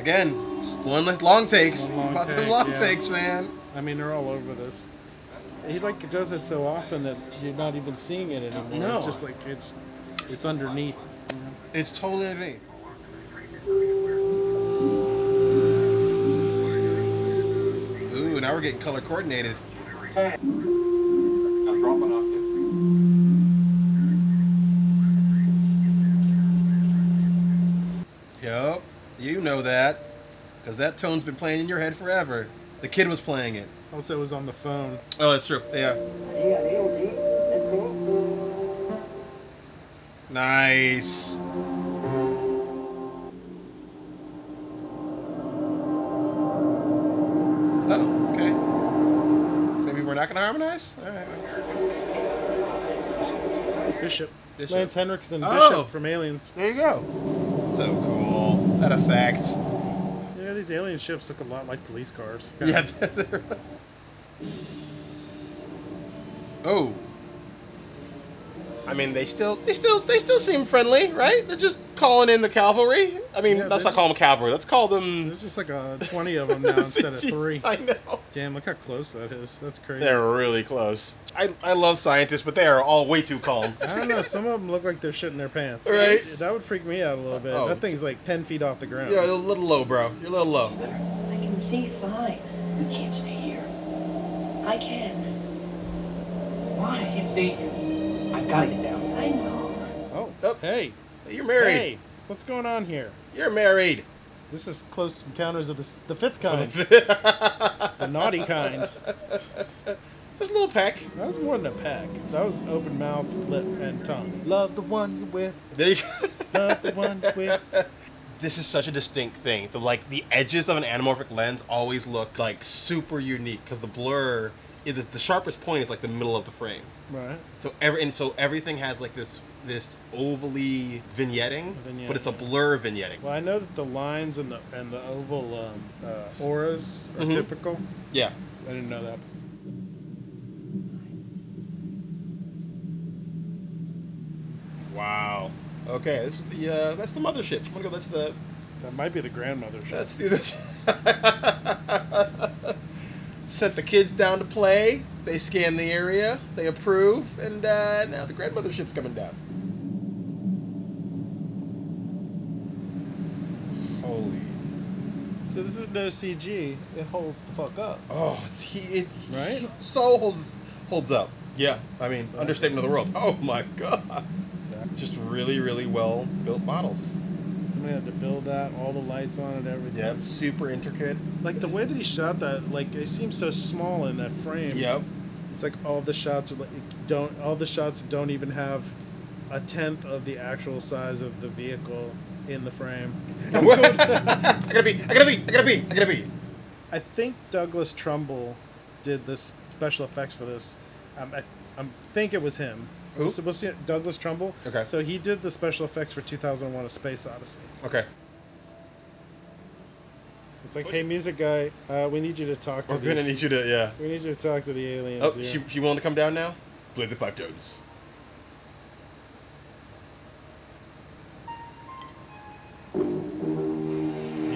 [SPEAKER 3] Again, it's one less long takes.
[SPEAKER 4] One long
[SPEAKER 3] About them
[SPEAKER 4] take,
[SPEAKER 3] long
[SPEAKER 4] yeah.
[SPEAKER 3] takes, man.
[SPEAKER 4] I mean, they're all over this. He like does it so often that you're not even seeing it anymore.
[SPEAKER 3] No.
[SPEAKER 4] It's just like it's underneath. You know?
[SPEAKER 3] It's totally underneath. Ooh, now we're getting color coordinated.
[SPEAKER 5] Now drop an octave.
[SPEAKER 3] Yup, you know that. Because that tone's been playing in your head forever. The kid was playing it.
[SPEAKER 4] Also, it was on the phone.
[SPEAKER 3] Oh, that's true. Yeah. Nice. Oh, okay. Maybe we're not going to harmonize? All right.
[SPEAKER 4] Bishop.
[SPEAKER 3] Bishop.
[SPEAKER 4] Lance Henriksen,
[SPEAKER 3] Oh.
[SPEAKER 4] Bishop from Aliens.
[SPEAKER 3] There you go. So cool. That effect.
[SPEAKER 4] Yeah, these alien ships look a lot like police cars.
[SPEAKER 3] Yeah. Oh. I mean, they still seem friendly, right? They're just calling in the cavalry. I mean,
[SPEAKER 4] Yeah,
[SPEAKER 3] let's
[SPEAKER 4] they're
[SPEAKER 3] not call them cavalry. Let's call them.
[SPEAKER 4] There's just like 20 of them now instead of 3.
[SPEAKER 3] I know.
[SPEAKER 4] Damn, look how close that is. That's crazy.
[SPEAKER 3] They're really close. I love scientists, but they are all way too calm.
[SPEAKER 4] I don't know. Some of them look like they're shitting their pants.
[SPEAKER 3] Right.
[SPEAKER 4] That would freak me out a little bit.
[SPEAKER 3] Oh.
[SPEAKER 4] That thing's like 10 feet off the ground.
[SPEAKER 3] You're a little low, bro. You're a little low.
[SPEAKER 2] I can see fine.
[SPEAKER 10] You can't stay here.
[SPEAKER 2] I can.
[SPEAKER 10] Why? I can't stay here. I've got to get down.
[SPEAKER 2] I know.
[SPEAKER 4] Oh,
[SPEAKER 3] Oh.
[SPEAKER 4] hey.
[SPEAKER 3] You're married.
[SPEAKER 4] Hey, what's going on here?
[SPEAKER 3] You're married.
[SPEAKER 4] This is Close Encounters of the fifth kind. The naughty kind.
[SPEAKER 3] Just a little peck.
[SPEAKER 4] That was more than a peck. That was open mouth, lip, and tongue. Love the one you're with.
[SPEAKER 3] There you
[SPEAKER 4] Love the one you're with.
[SPEAKER 3] This is such a distinct thing. The edges of an anamorphic lens always look like super unique because the blur, the sharpest point is like the middle of the frame.
[SPEAKER 4] Right.
[SPEAKER 3] So everything has like this ovally vignetting, but it's a blur vignetting.
[SPEAKER 4] Well, I know that the lines and the oval auras are typical.
[SPEAKER 3] Yeah.
[SPEAKER 4] I didn't know that.
[SPEAKER 3] Wow. Okay, this is that's the mothership. I'm gonna go.
[SPEAKER 4] That might be the grandmother ship.
[SPEAKER 3] That's the. Sent the kids down to play. They scan the area. They approve, and now the grandmother ship's coming down. Holy.
[SPEAKER 4] So this is no CG. It holds the fuck up.
[SPEAKER 3] Oh,
[SPEAKER 4] Right?
[SPEAKER 3] So holds up. Yeah, I mean, understatement of the world. Oh my god.
[SPEAKER 4] Exactly.
[SPEAKER 3] Just really, really well built models.
[SPEAKER 4] Somebody had to build that, all the lights on it, everything.
[SPEAKER 3] Yep, super intricate.
[SPEAKER 4] Like the way that he shot that, like it seems so small in that frame.
[SPEAKER 3] Yep.
[SPEAKER 4] It's like all the shots are like all the shots don't even have a tenth of the actual size of the vehicle in the frame.
[SPEAKER 3] I gotta be.
[SPEAKER 4] I think Douglas Trumbull did the special effects for this. I think it was him.
[SPEAKER 3] Who?
[SPEAKER 4] We'll see it. Douglas Trumbull.
[SPEAKER 3] Okay.
[SPEAKER 4] So he did the special effects for 2001: A Space Odyssey.
[SPEAKER 3] Okay.
[SPEAKER 4] It's like, hey, music guy, we need you to talk to.
[SPEAKER 3] We're gonna need you to, yeah.
[SPEAKER 4] We need you to talk to the aliens.
[SPEAKER 3] Oh,
[SPEAKER 4] yeah.
[SPEAKER 3] she willing to come down now? Play the 5 tones.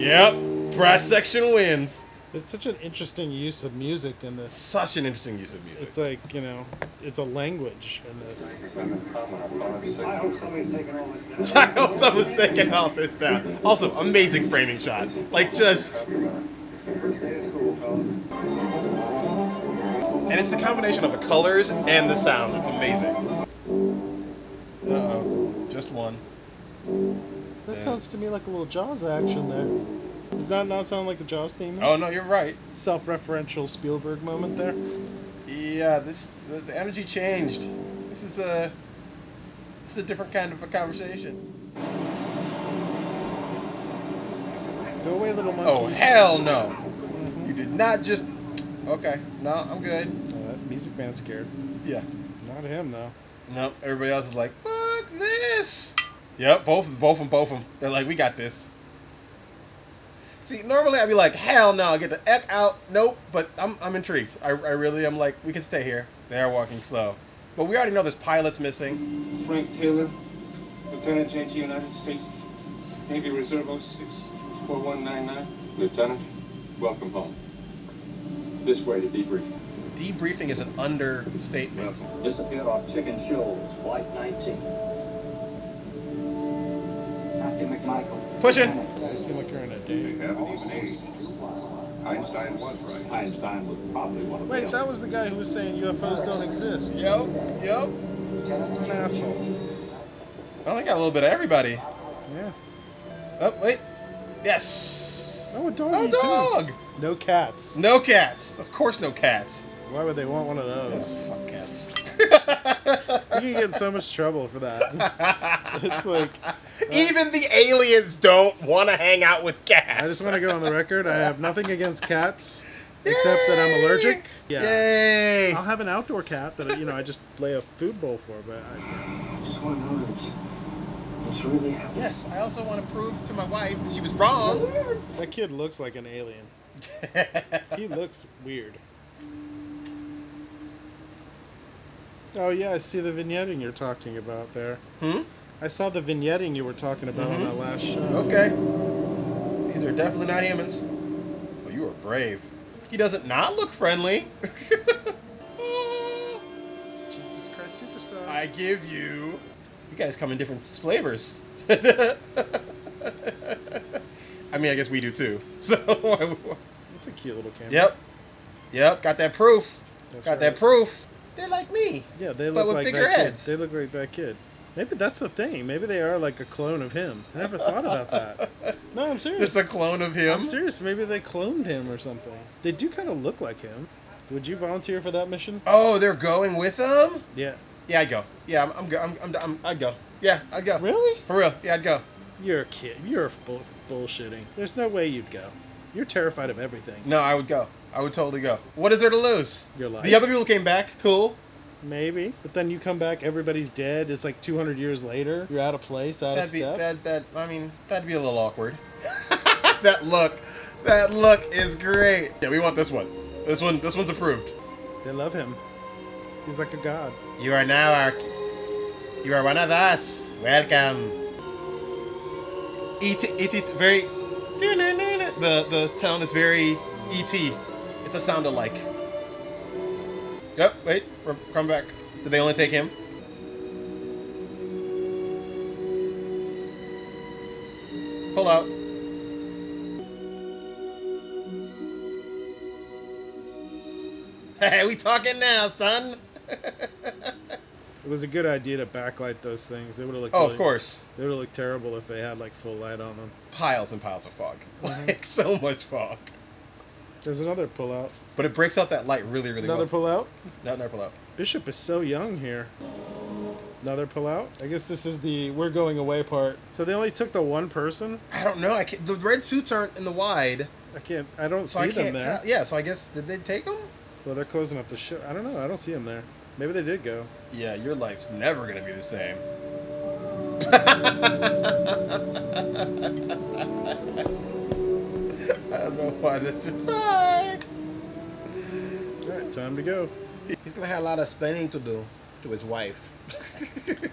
[SPEAKER 3] Yep, brass section wins.
[SPEAKER 4] It's such an interesting use of music in this.
[SPEAKER 3] Such an interesting use of music.
[SPEAKER 4] It's like, you know, it's a language in this.
[SPEAKER 10] I hope somebody's taking all this down.
[SPEAKER 3] I hope someone's taking all this down. Also, amazing framing shot. Like, just... And it's the combination of the colors and the sound. It's amazing. Uh-oh. Just one.
[SPEAKER 4] That sounds to me like a little Jaws action there. Does that not sound like the Jaws theme?
[SPEAKER 3] Oh, no, you're right.
[SPEAKER 4] Self-referential Spielberg moment there.
[SPEAKER 3] Yeah, the energy changed. This is a different kind of a conversation.
[SPEAKER 4] Go away, little monkeys.
[SPEAKER 3] Oh, hell no. You did not just... Okay, no, I'm good.
[SPEAKER 4] Oh, that music band's scared.
[SPEAKER 3] Yeah.
[SPEAKER 4] Not him, though.
[SPEAKER 3] No, everybody else is like, fuck this. Yep, both of them. They're like, we got this. See, normally I'd be like, hell no, get the heck out. Nope, but I'm intrigued. I really am like, we can stay here. They are walking slow. But we already know this pilot's missing.
[SPEAKER 11] Frank Taylor, Lieutenant JG, United States Navy Reserve 064199.
[SPEAKER 5] Lieutenant, welcome home. This way to debriefing.
[SPEAKER 3] Debriefing is an understatement.
[SPEAKER 12] Disappeared on Chicken Shoals, Flight 19. Captain McMichael.
[SPEAKER 3] Pushing.
[SPEAKER 4] I seem like you're in a daze.
[SPEAKER 5] They haven't even aged. Einstein was right. Einstein was probably one of them.
[SPEAKER 4] Wait, so that was the guy who was saying UFOs don't exist.
[SPEAKER 3] Yep.
[SPEAKER 4] What an asshole.
[SPEAKER 3] Well, I got a little bit of everybody.
[SPEAKER 4] Yeah.
[SPEAKER 3] Oh, wait. Yes.
[SPEAKER 4] Oh, a dog.
[SPEAKER 3] Oh, dog.
[SPEAKER 4] Too. No cats.
[SPEAKER 3] No cats. Of course no cats.
[SPEAKER 4] Why would they want one of those?
[SPEAKER 3] Oh, fuck cats.
[SPEAKER 4] You can get in so much trouble for that. It's like...
[SPEAKER 3] Even the aliens don't want to hang out with cats.
[SPEAKER 4] I just want to go on the record. I have nothing against cats, except that I'm allergic. Yeah.
[SPEAKER 3] Yay!
[SPEAKER 4] I'll have an outdoor cat that, you know, I just lay a food bowl for, but
[SPEAKER 12] I just want to know that it's really happening.
[SPEAKER 3] Yes, I also want to prove to my wife that she was wrong.
[SPEAKER 4] That kid looks like an alien. He looks weird. Oh yeah, I see the vignetting you're talking about there. I saw the vignetting you were talking about on that last show.
[SPEAKER 3] Okay. These are definitely not humans. Oh, you are brave. He doesn't not look friendly.
[SPEAKER 4] It's Jesus Christ Superstar.
[SPEAKER 3] I give you... You guys come in different flavors. I mean, I guess we do too. So...
[SPEAKER 4] That's a cute little camera.
[SPEAKER 3] Yep. Yep, got that proof.
[SPEAKER 4] That's
[SPEAKER 3] got
[SPEAKER 4] right.
[SPEAKER 3] that proof. They're like me.
[SPEAKER 4] Yeah, they look
[SPEAKER 3] but with
[SPEAKER 4] like
[SPEAKER 3] bigger
[SPEAKER 4] that
[SPEAKER 3] heads.
[SPEAKER 4] kid. They look like that kid. Maybe that's the thing. Maybe they are like a clone of him. I never thought about that. No, I'm serious.
[SPEAKER 3] Just a clone of him?
[SPEAKER 4] I'm serious. Maybe they cloned him or something. They do kind of look like him. Would you volunteer for that mission?
[SPEAKER 3] Oh, they're going with them?
[SPEAKER 4] Yeah.
[SPEAKER 3] Yeah, I'd go. Yeah, I'd go. Yeah, I'd go.
[SPEAKER 4] Really?
[SPEAKER 3] For real. Yeah, I'd go.
[SPEAKER 4] You're a kid. You're bullshitting. There's no way you'd go. You're terrified of everything.
[SPEAKER 3] No, I would go. I would totally go. What is there to lose?
[SPEAKER 4] Your life.
[SPEAKER 3] The other people came back. Cool.
[SPEAKER 4] Maybe. But then you come back, everybody's dead. It's like 200 years later. You're out of place, out of step.
[SPEAKER 3] I mean, that'd be a little awkward. That look is great. Yeah, we want this one. This one's approved.
[SPEAKER 4] They love him. He's like a god.
[SPEAKER 3] You are one of us. Welcome. E.T. very... The tone is very E.T. It's a sound alike. Yep, wait, come back. Did they only take him? Pull out. Hey, we talking now, son.
[SPEAKER 4] It was a good idea to backlight those things. They would have looked.
[SPEAKER 3] Oh, of course.
[SPEAKER 4] They would have looked terrible if they had like full light on them.
[SPEAKER 3] Piles and piles of fog. Like so much fog.
[SPEAKER 4] There's another pull-out.
[SPEAKER 3] But it breaks out that light really, really well.
[SPEAKER 4] Another pull-out?
[SPEAKER 3] No, another pull-out.
[SPEAKER 4] Bishop is so young here. Another pull-out? I guess this is the we're going away part. So they only took the one person?
[SPEAKER 3] I don't know. The red suits aren't in the wide.
[SPEAKER 4] I don't see them there.
[SPEAKER 3] Yeah, so I guess, did they take them?
[SPEAKER 4] Well, they're closing up the show. I don't know. I don't see them there. Maybe they did go.
[SPEAKER 3] Yeah, your life's never going to be the same. I don't know why this is... Bye!
[SPEAKER 4] Alright, time to go.
[SPEAKER 3] He's going to have a lot of spinning to do. to his wife.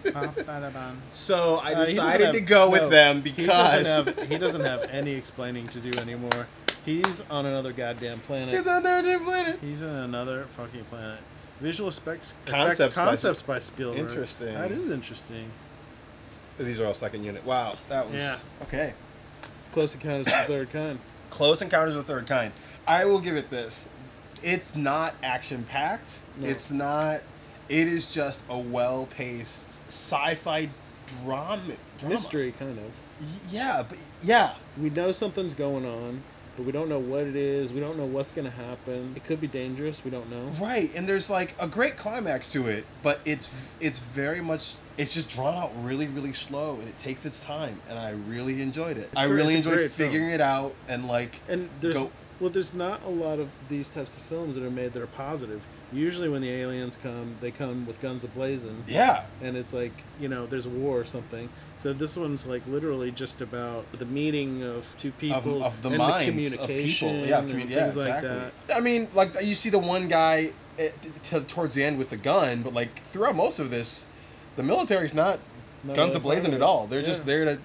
[SPEAKER 4] Ba-da-bum.
[SPEAKER 3] So I
[SPEAKER 4] He doesn't
[SPEAKER 3] decided
[SPEAKER 4] have-
[SPEAKER 3] to go with
[SPEAKER 4] no,
[SPEAKER 3] them because
[SPEAKER 4] he doesn't have any explaining to do anymore. He's on another goddamn planet.
[SPEAKER 3] he's on another planet.
[SPEAKER 4] He's in another fucking planet. Visual effects
[SPEAKER 3] Concepts
[SPEAKER 4] by Spielberg.
[SPEAKER 3] Interesting.
[SPEAKER 4] That is interesting.
[SPEAKER 3] These are all second unit. Wow, that was
[SPEAKER 4] Yeah.
[SPEAKER 3] okay.
[SPEAKER 4] Close Encounters of the Third Kind.
[SPEAKER 3] Close Encounters of the Third Kind. I will give it this. It's not action packed.
[SPEAKER 4] No.
[SPEAKER 3] It's not. It is just a well paced sci-fi drama.
[SPEAKER 4] Mystery, kind of.
[SPEAKER 3] Yeah, but yeah.
[SPEAKER 4] We know something's going on, but we don't know what it is. We don't know what's going to happen. It could be dangerous. We don't know.
[SPEAKER 3] Right, and there's like a great climax to it, but it's very much it's just drawn out really, really slow, and it takes its time, and I really enjoyed it. I really enjoyed figuring it out and like.
[SPEAKER 4] And there's not a lot of these types of films that are made that are positive. Usually when the aliens come, they come with guns a-blazing.
[SPEAKER 3] Yeah.
[SPEAKER 4] And it's like, there's a war or something. So this one's like literally just about the meeting of two people
[SPEAKER 3] of the
[SPEAKER 4] and
[SPEAKER 3] minds
[SPEAKER 4] the communication
[SPEAKER 3] of people. Yeah,
[SPEAKER 4] and
[SPEAKER 3] yeah,
[SPEAKER 4] things like
[SPEAKER 3] exactly.
[SPEAKER 4] that.
[SPEAKER 3] I mean, like you see the one guy towards the end with the gun, but like throughout most of this, the military's not guns a-blazing at all. They're just there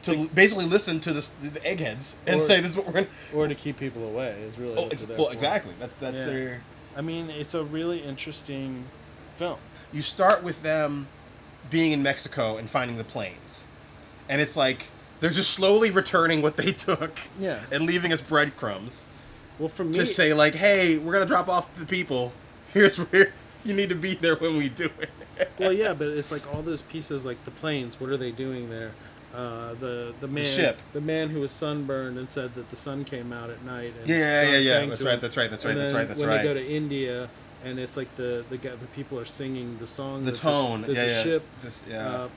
[SPEAKER 3] to basically listen to the eggheads and say this is what we're gonna.
[SPEAKER 4] Or to keep people away is really. What they're there for.
[SPEAKER 3] Exactly. That's their.
[SPEAKER 4] I mean, it's a really interesting film.
[SPEAKER 3] You start with them being in Mexico and finding the planes, and it's like they're just slowly returning what they took, and leaving us breadcrumbs.
[SPEAKER 4] Well, for me,
[SPEAKER 3] to say like, hey, we're gonna drop off the people. Here's where you need to be there when we do it.
[SPEAKER 4] Well, yeah, but it's like all those pieces, like the planes. What are they doing there? The man,
[SPEAKER 3] the ship.
[SPEAKER 4] The man who was sunburned and said that the sun came out at night. And
[SPEAKER 3] Yeah. That's right.
[SPEAKER 4] When they go to India, and it's like the people are singing the song.
[SPEAKER 3] The tone.
[SPEAKER 4] The ship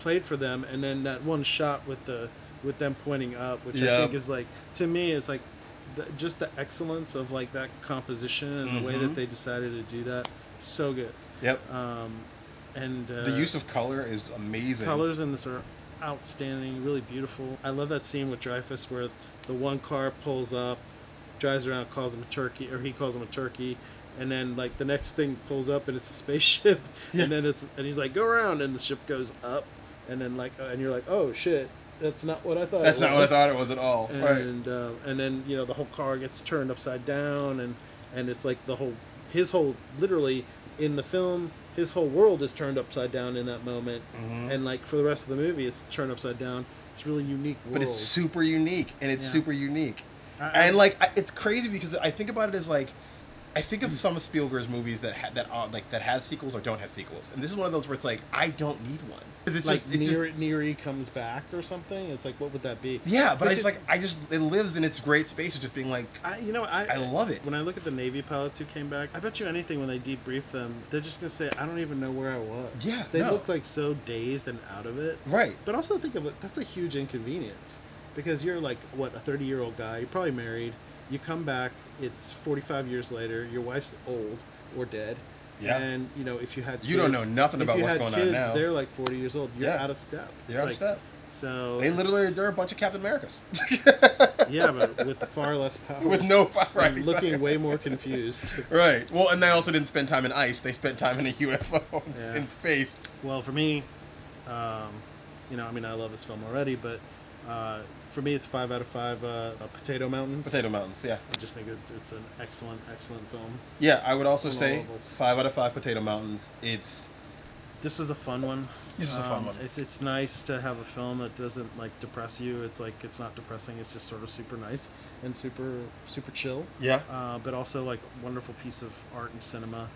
[SPEAKER 3] played
[SPEAKER 4] for them, and then that one shot with them pointing up, which I think is like, to me, it's like just the excellence of like that composition and the way that they decided to do that. So good.
[SPEAKER 3] Yep.
[SPEAKER 4] And
[SPEAKER 3] the use of color is amazing.
[SPEAKER 4] Colors in this are outstanding, really beautiful. I love that scene with Dreyfuss where the one car pulls up, drives around, calls him a turkey, or he calls him a turkey, and then like the next thing pulls up and it's a spaceship, and then he's like, go around, and the ship goes up, and then like and you're like, oh shit, that's not what I thought.
[SPEAKER 3] That's not what I thought it was at all.
[SPEAKER 4] And then the whole car gets turned upside down, and it's like his whole literally in the film. His whole world is turned upside down in that moment, and like for the rest of the movie, it's turned upside down. It's a really unique world.
[SPEAKER 3] But it's super unique, and it's super unique. And like it's crazy because I think about it as like, I think of some of Spielberg's movies that have sequels or don't have sequels, and this is one of those where it's like I don't need one. It's
[SPEAKER 4] like
[SPEAKER 3] just
[SPEAKER 4] Neri comes back or something. It's like, what would that be?
[SPEAKER 3] Yeah, but it lives in its great space of just being like, I love it.
[SPEAKER 4] When I look at the Navy pilots who came back, I bet you anything when they debrief them, they're just gonna say, I don't even know where I was.
[SPEAKER 3] Yeah,
[SPEAKER 4] they look like so dazed and out of it.
[SPEAKER 3] Right.
[SPEAKER 4] But also think of it, that's a huge inconvenience because you're like a 30-year-old guy, you're probably married, you come back, it's 45 years later, your wife's old or dead.
[SPEAKER 3] Yeah.
[SPEAKER 4] And if you had kids,
[SPEAKER 3] you don't know nothing about what's going on now.
[SPEAKER 4] They're like 40 years old. You're out of step.
[SPEAKER 3] You're out of step.
[SPEAKER 4] So
[SPEAKER 3] they're a bunch of Captain Americas.
[SPEAKER 4] Yeah, but with far less power.
[SPEAKER 3] With no power, right?
[SPEAKER 4] And looking way more confused.
[SPEAKER 3] Right. Well, and they also didn't spend time in ice. They spent time in a UFO in space.
[SPEAKER 4] Well, for me, I love this film already, but for me, it's 5 out of 5. Potato Mountains.
[SPEAKER 3] Potato Mountains, yeah.
[SPEAKER 4] I just think it's an excellent, excellent film.
[SPEAKER 3] Yeah, I would also say 5 out of 5 Potato Mountains.
[SPEAKER 4] This was a fun one.
[SPEAKER 3] This is a fun one.
[SPEAKER 4] It's nice to have a film that doesn't like depress you. It's like it's not depressing. It's just sort of super nice and super chill.
[SPEAKER 3] Yeah.
[SPEAKER 4] But also like a wonderful piece of art and cinema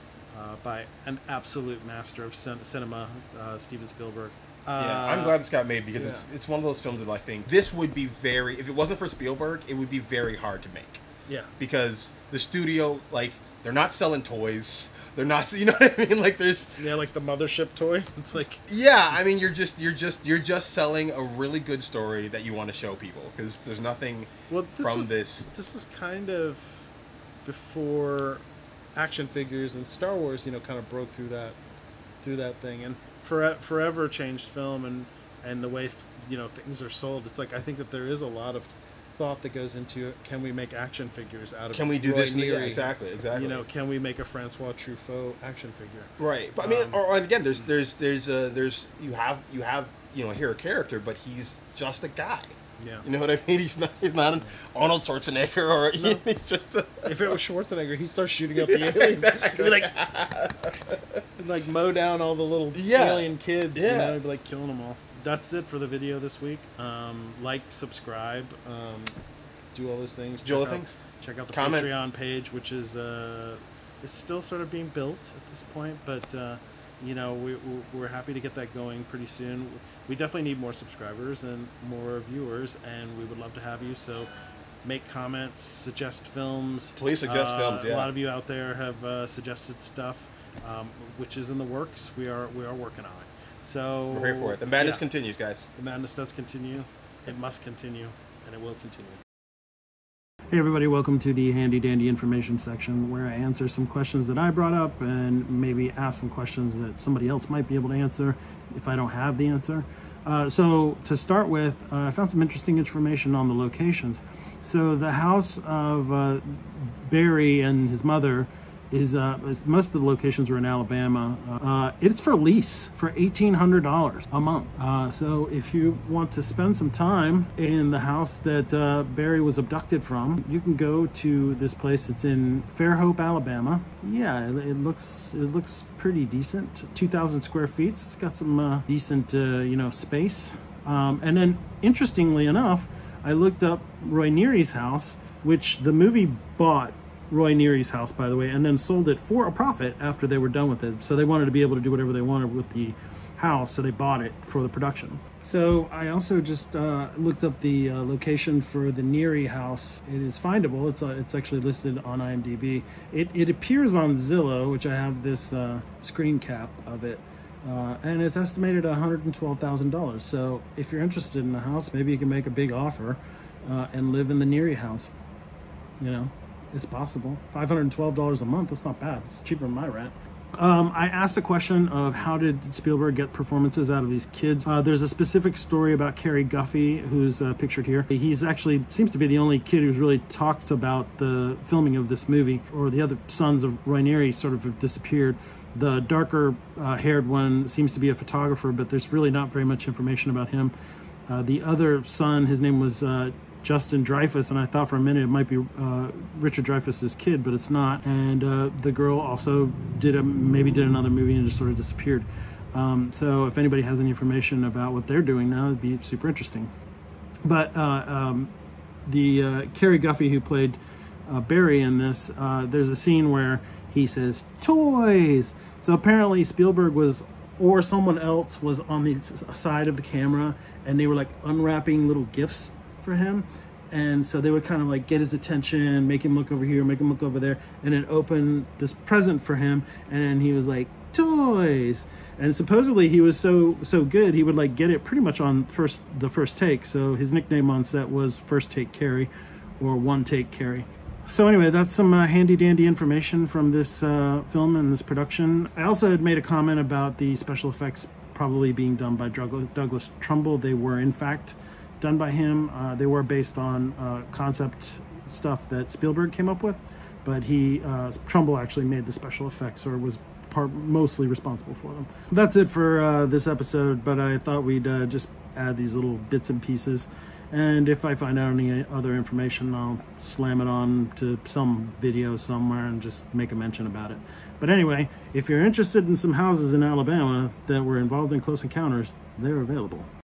[SPEAKER 4] by an absolute master of cinema, Steven Spielberg.
[SPEAKER 3] Yeah, I'm glad this got made because it's one of those films that I think this would be if it wasn't for Spielberg, it would be very hard to make.
[SPEAKER 4] Yeah.
[SPEAKER 3] Because the studio, like, they're not selling toys. They're not, you know what I mean? Like there's
[SPEAKER 4] like the mothership toy. It's like
[SPEAKER 3] I mean you're just selling a really good story that you want to show people because there's nothing from this.
[SPEAKER 4] This was kind of before action figures and Star Wars, kind of broke through that thing and forever changed film and the way things are sold. It's like I think that there is a lot of thought that goes into it. Can we make action figures out of?
[SPEAKER 3] Can we do
[SPEAKER 4] Roy
[SPEAKER 3] this?
[SPEAKER 4] Neary?
[SPEAKER 3] Yeah, exactly.
[SPEAKER 4] You know, can we make a Francois Truffaut action figure?
[SPEAKER 3] Right, but I mean, or again, there's you have here a character, but he's just a guy.
[SPEAKER 4] Yeah.
[SPEAKER 3] You know what I mean? He's not an Arnold Schwarzenegger or
[SPEAKER 4] no.
[SPEAKER 3] He's just a...
[SPEAKER 4] If it was Schwarzenegger, he'd start shooting up the alien. Exactly. He'd be like mow down all the little alien kids.
[SPEAKER 3] Yeah.
[SPEAKER 4] You know, he'd be like killing them all. That's it for the video this week. Like, subscribe, do all those things.
[SPEAKER 3] Do all the things.
[SPEAKER 4] Check out the
[SPEAKER 3] Comment.
[SPEAKER 4] Patreon page, which is it's still sort of being built at this point, but you know, we're happy to get that going pretty soon. We definitely need more subscribers and more viewers, and we would love to have you. So make comments, suggest films.
[SPEAKER 3] Please suggest films. Yeah.
[SPEAKER 4] A lot of you out there have suggested stuff, which is in the works. We are working on it. So
[SPEAKER 3] we're here for it. The madness continues, guys.
[SPEAKER 4] The madness does continue. It must continue, and it will continue. Hey everybody, welcome to the handy dandy information section where I answer some questions that I brought up and maybe ask some questions that somebody else might be able to answer if I don't have the answer. So to start with, I found some interesting information on the locations. So the house of Barry and his mother is most of the locations were in Alabama. It's for lease for $1,800 a month. So if you want to spend some time in the house that Barry was abducted from, you can go to this place. It's in Fairhope, Alabama. Yeah, it looks pretty decent. 2,000 square feet. It's got some decent space. And then interestingly enough, I looked up Roy Neary's house, which the movie bought Roy Neary's house, by the way, and then sold it for a profit after they were done with it. So they wanted to be able to do whatever they wanted with the house, so they bought it for the production. So I also just looked up the location for the Neary house. It is findable. It's actually listed on IMDb. It appears on Zillow, which I have this screen cap of it, and it's estimated at $112,000. So if you're interested in the house, maybe you can make a big offer and live in the Neary house. You know, it's possible. $512 a month, that's not bad. It's cheaper than my rent. I asked a question of how did Spielberg get performances out of these kids. There's a specific story about Cary Guffey, who's pictured here. He's actually seems to be the only kid who's really talks about the filming of this movie, or the other sons of Roy Neary sort of have disappeared. The darker haired one seems to be a photographer, but there's really not very much information about him. The other son, his name was Justin Dreyfuss, and I thought for a minute it might be Richard Dreyfuss's kid, but it's not. And the girl also maybe did another movie and just sort of disappeared. So if anybody has any information about what they're doing now, it'd be super interesting. But the Cary Guffey, who played Barry in this, there's a scene where he says toys. So apparently Spielberg or someone else was on the side of the camera, and they were like unwrapping little gifts for him, and so they would kind of like get his attention, make him look over here, make him look over there, and then open this present for him, and then he was like toys. And supposedly he was so good, he would like get it pretty much on the first take. So his nickname on set was First Take Cary, or One Take Cary. So anyway, that's some handy dandy information from this film and this production. I also had made a comment about the special effects probably being done by Douglas Trumbull. They were in fact done by him. They were based on concept stuff that Spielberg came up with, but Trumbull actually made the special effects, or was mostly responsible for them. That's it for this episode, but I thought we'd just add these little bits and pieces, and if I find out any other information, I'll slam it on to some video somewhere and just make a mention about it. But anyway, if you're interested in some houses in Alabama that were involved in close encounters, they're available.